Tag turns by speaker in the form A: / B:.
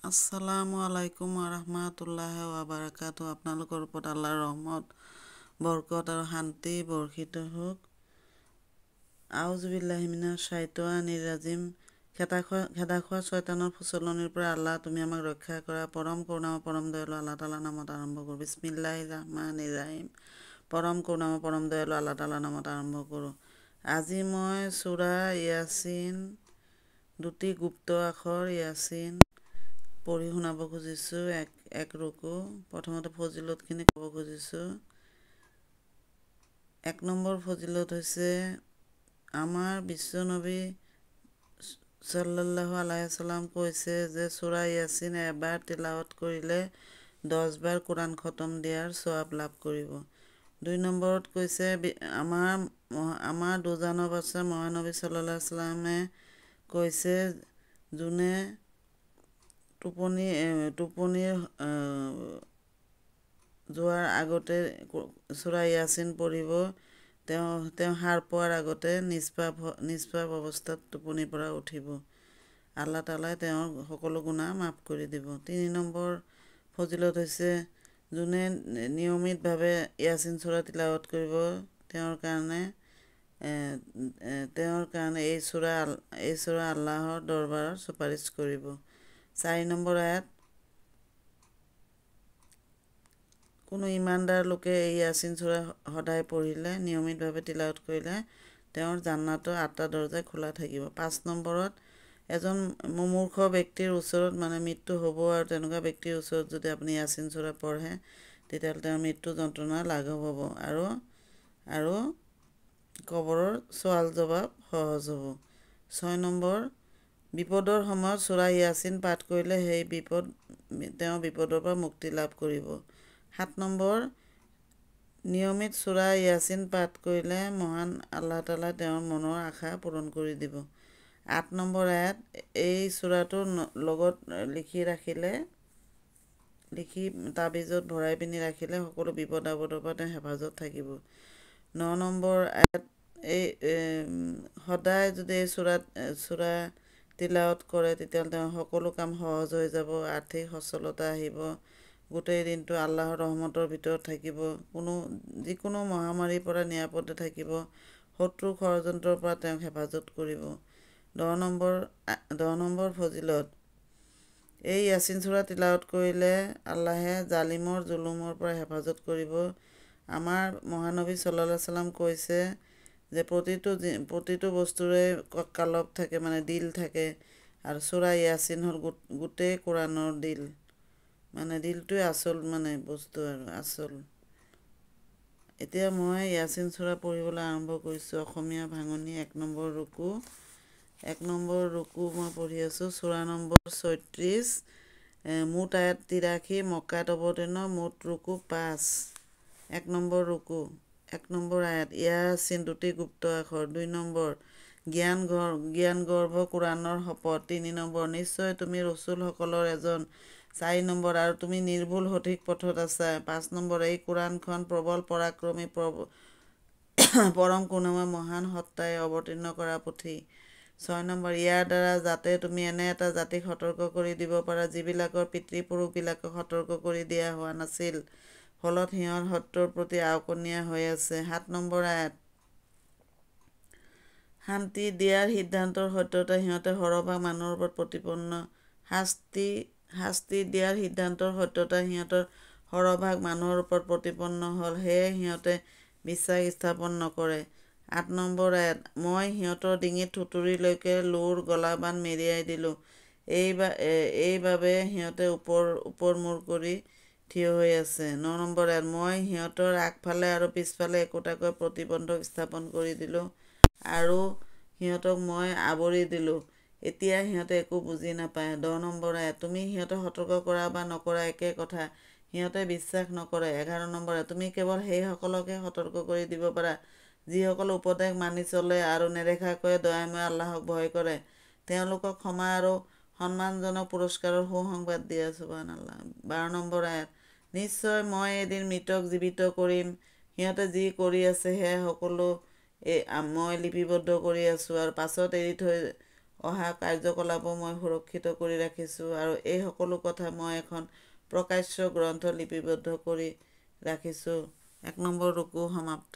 A: আসসালামু আলাইকুম ওয়া বাৰাকাতুহু। আপোনালোকৰ ওপৰত আল্লাহৰ ৰহমত, বৰকত আৰু শান্তি বৰ্ষিত হওক। আউযু বিল্লাহি মিনাশ শাইতানিৰ ৰাজিম। খেদা খোৱা শয়তানৰ ফুচলনিৰ পৰা আল্লাহ তুমি আমাক ৰক্ষা কৰা। পৰম কৰুণাময় পৰম দয়ালু আল্লাহ তাআলাৰ নামত আৰম্ভ কৰোঁ। বিস্মিল্লাহিৰ ৰহমানিৰ ৰহিম। পৰম কৰুণাময় পৰম দয়ালু আল্লাহ তাআলাৰ নামত আৰম্ভ কৰোঁ। আজি মই সূৰা ইয়াছিন, দুটি গুপ্ত আখৰ ইয়াছিন পঢ়ি শুনাব খুজিছোঁ। এক ৰুকু। প্ৰথমতে ফজিলতখিনি ক'ব খুজিছোঁ। 1 নম্বৰ ফজিলত হৈছে আমাৰ বিশ্বনবী সাল্লাল্লাহু আলাইহি ওয়াসাল্লাম কৈছে যে সূৰা ইয়াছিন এবাৰ তিলাৱত কৰিলে 10 বাৰ কোৰাণ খতম দিয়াৰ সৱাব লাভ কৰিব। 2 নম্বৰত কৈছে আমাৰ দুজানৰ বাদশাহ মহানবী সাল্লাল্লাহু আলাইহি ওয়াসাল্লামে কৈছে যোনে টোপনিৰ যোৱাৰ আগতে সূৰা ইয়াছিন পঢ়িব, তেওঁ সাৰ পোৱাৰ আগতে নিষ্পাপ অৱস্থাত টোপনিৰ পৰা উঠিব। আল্লাহ তাআলাই তেওঁৰ সকলো গুনাহ মাফ কৰি দিব। 3 নম্বৰ ফজিলত হৈছে যোনে নিয়মিতভাৱে ইয়াছিন সূৰা তিলাৱত কৰিব, তেওঁৰ কাৰণে এই সূৰা আল্লাহৰ দৰবাৰত চুপাৰিচ কৰিব। 4 নম্বৰ আয়াত, কোনো ইমানদাৰ লোকে এই ইয়াছিন সূৰা সদায় পঢ়িলে, নিয়মিতভাৱে তিলাৱত কৰিলে তেওঁৰ জান্নাতৰ 8টা দৰজা খোলা থাকিব। 5 নম্বৰত এজন মুমূৰ্ষ ব্যক্তিৰ ওচৰত মৃত্যু হ'ব আৰু তেনেকুৱা ব্যক্তিৰ ওচৰত যদি আপুনি ইয়াছিন সূৰা পঢ়ে, তেতিয়াহ'লে তেওঁৰ মৃত্যু যন্ত্ৰণা লাঘৱ হ'ব আৰু কবৰৰ সৱাল জবাব সহজ হ'ব। 6 নম্বৰ, বিপদৰ সময়ত সূৰা ইয়াছিন পাঠ কৰিলে তেওঁ বিপদৰ পৰা মুক্তি লাভ কৰিব। 7 নম্বৰ, নিয়মিত সূৰা ইয়াছিন পাঠ কৰিলে মহান আল্লাহ তাআলাই তেওঁৰ মনৰ আশা পূৰণ কৰি দিব। 8 নম্বৰ আয়াত, এই সূৰাটো লগত লিখি তাবিজত ভৰাই পিনি ৰাখিলে সকলো বিপদ আপদৰ পৰা তেওঁ হেফাজত থাকিব। 9 নম্বৰ আয়াত, সদায় যদি এই সূৰা তিলাৱত কৰে তেতিয়াহ'লে তেওঁৰ সকলো কাম সহজ হৈ যাব, আৰ্থিক সচ্ছলতা আহিব, গোটেই দিনটো আল্লাহৰ ৰহমতৰ ভিতৰত থাকিব, যিকোনো মহামাৰীৰ পৰা নিৰাপদে থাকিব, শত্ৰুৰ ষড়যন্ত্ৰৰ পৰা তেওঁক হেফাজত কৰিব। 10 নম্বৰ ফজিলত, এই ইয়াছিন সূৰা তিলাৱত কৰিলে আল্লাহে জালিমৰ জুলুমৰ পৰা হেফাজত কৰিব। আমাৰ মহানবী সাল্লাল্লাহু আলাইহি ওয়াসাল্লাম কৈছে যে প্ৰতিটো বস্তুৰে কালব থাকে, দিল থাকে, আৰু সূৰা ইয়াছিন হ'ল গোটেই কোৰাণৰ দিল, দিলটোৱে আচল বস্তু আৰু আচল। এতিয়া মই ইয়াছিন সূৰা পঢ়িবলৈ আৰম্ভ কৰিছোঁ। অসমীয়া ভাঙনি 1 নম্বৰ ৰুকু। 1 নম্বৰ ৰুকু মই পঢ়ি আছোঁ। সূৰা নম্বৰ 36, মুঠ আয়াত 83, মক্কাত অৱতীৰ্ণ, মুঠ ৰুকু 5। 1 নম্বৰ ৰুকু। 1 নম্বৰ আয়াত, ইয়াছিন দুটি গুপ্ত আখৰ। 2 নম্বৰ, জ্ঞানগৰ্ভ কোৰাণৰ শপত। 3 নম্বৰ, নিশ্চয় তুমি ৰচুলসকলৰ এজন। 4 নম্বৰ, আৰু তুমি নিৰ্ভুল সঠিক পথত আছা। 5 নম্বৰ, এই কোৰাণখন প্ৰবল পৰাক্ৰমী পৰম কৰুণাময় মহান সত্তাই অৱতীৰ্ণ কৰা পুথি। 6 নম্বৰ, ইয়াৰ দ্বাৰা যাতে তুমি এনে এটা জাতিক সতৰ্ক কৰি দিব পাৰা যিবিলাকৰ পিতৃপুৰুষবিলাকক সতৰ্ক কৰি দিয়া হোৱা নাছিল, ফলত সিহঁত সত্যৰ প্ৰতি আওকণীয়া হৈ আছে। 7 নম্বৰ আয়াত, শাস্তি দিয়াৰ সিদ্ধান্তৰ সত্যতা সিহঁতে সৰহভাগ মানুহৰ ওপৰত প্ৰতিপন্ন হ'ল, সেয়ে সিহঁতে বিশ্বাস স্থাপন নকৰে। 8 নম্বৰ আয়াত, মই সিহঁতৰ ডিঙিত থুঁতৰিলৈকে লোৰ গলাবান মেৰিয়াই দিলোঁ, এইবাবে সিহঁতে ওপৰ মূৰ কৰি থিয় হৈ আছে। 9 নম্বৰ আয়াত, মই সিহঁতৰ আগফালে আৰু পিছফালে একোটাকৈ প্ৰতিবন্ধক স্থাপন কৰি দিলোঁ আৰু সিহঁতক মই আৱৰি দিলোঁ, এতিয়া সিহঁতে একো বুজি নাপায়। 10 নম্বৰ আয়াত, তুমি সিহঁতক সতৰ্ক কৰা বা নকৰা একে কথা, সিহঁতে বিশ্বাস নকৰে। 11 নম্বৰ আয়াত, তুমি কেৱল সেইসকলকহে সতৰ্ক কৰি দিব পাৰা যিসকলে উপদেশ মানি চলে আৰু নেদেখাকৈয়ে দয়াময় আল্লাহক ভয় কৰে, তেওঁলোকক ক্ষমা আৰু সন্মানজনক পুৰস্কাৰৰ সুসংবাদ দিয়া। সুবহানাল্লাহ। 12 নম্বৰ আয়াত, নিশ্চয় মই এদিন মৃতক জীৱিত কৰিম, সিহঁতে যি কৰি আছে সেয়া সকলো মই লিপিবদ্ধ কৰি আছোঁ আৰু পাছত এৰি থৈ অহা কাৰ্যকলাপো মই সুৰক্ষিত কৰি ৰাখিছোঁ আৰু এই সকলো কথা মই এখন প্ৰকাশ্য গ্ৰন্থ লিপিবদ্ধ কৰি ৰাখিছোঁ। 1 নম্বৰ ৰুকু সমাপ্ত।